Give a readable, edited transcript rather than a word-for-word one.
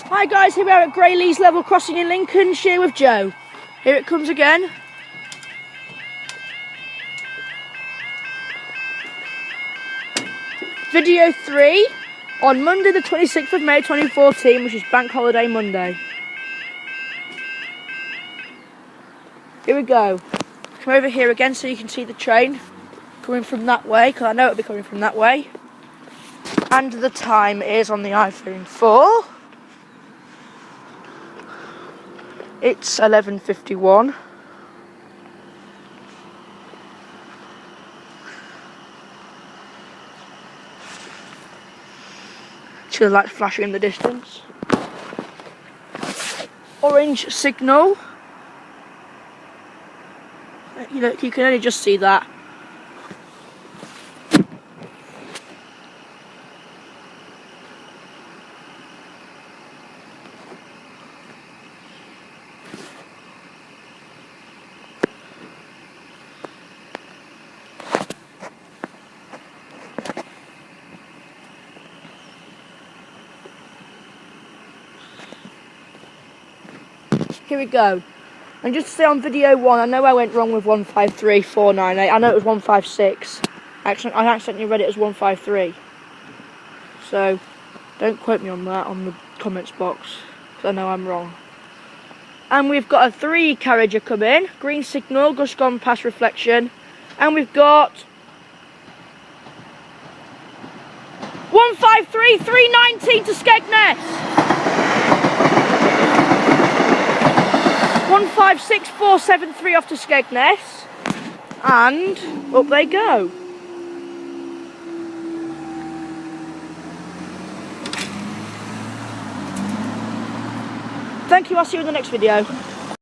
Hi guys, here we are at Greylees level crossing in Lincolnshire with Joe. Here it comes again. Video 3 on Monday the 26th of May 2014, which is Bank Holiday Monday. Here we go. Come over here again so you can see the train coming from that way, because I know it'll be coming from that way. And the time is on the iPhone 4. It's 11:51. See the lights flashing in the distance. Orange signal. You can only just see that. Here we go. And just to say on video 1, I know I went wrong with 153498. I know it was 156. I accidentally read it as 153. So don't quote me on that on the comments box, because I know I'm wrong. And we've got a 3 carriager come in. Green signal, just gone past reflection. And we've got 153319 to Skegness. 156473 off to Skegness, and up they go. Thank you, I'll see you in the next video.